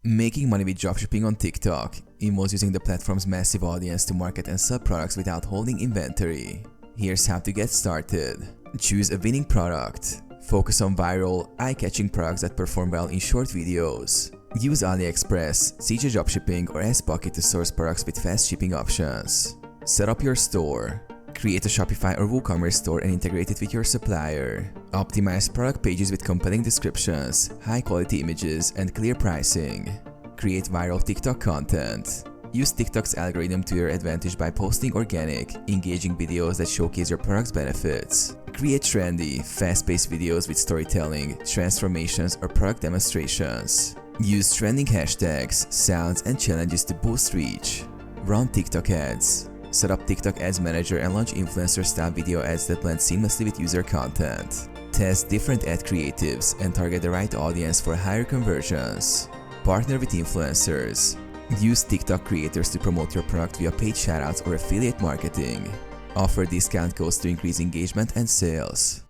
Making money with dropshipping on TikTok involves using the platform's massive audience to market and sell products without holding inventory. Here's how to get started. Choose a winning product. Focus on viral, eye-catching products that perform well in short videos. Use AliExpress, CJ Dropshipping, or S-Bucket to source products with fast shipping options. Set up your store. Create a Shopify or WooCommerce store and integrate it with your supplier. Optimize product pages with compelling descriptions, high-quality images, and clear pricing. Create viral TikTok content. Use TikTok's algorithm to your advantage by posting organic, engaging videos that showcase your product's benefits. Create trendy, fast-paced videos with storytelling, transformations, or product demonstrations. Use trending hashtags, sounds, and challenges to boost reach. Run TikTok ads. Set up TikTok Ads Manager and launch influencer-style video ads that blend seamlessly with user content. Test different ad creatives and target the right audience for higher conversions. Partner with influencers. Use TikTok creators to promote your product via paid shoutouts or affiliate marketing. Offer discount codes to increase engagement and sales.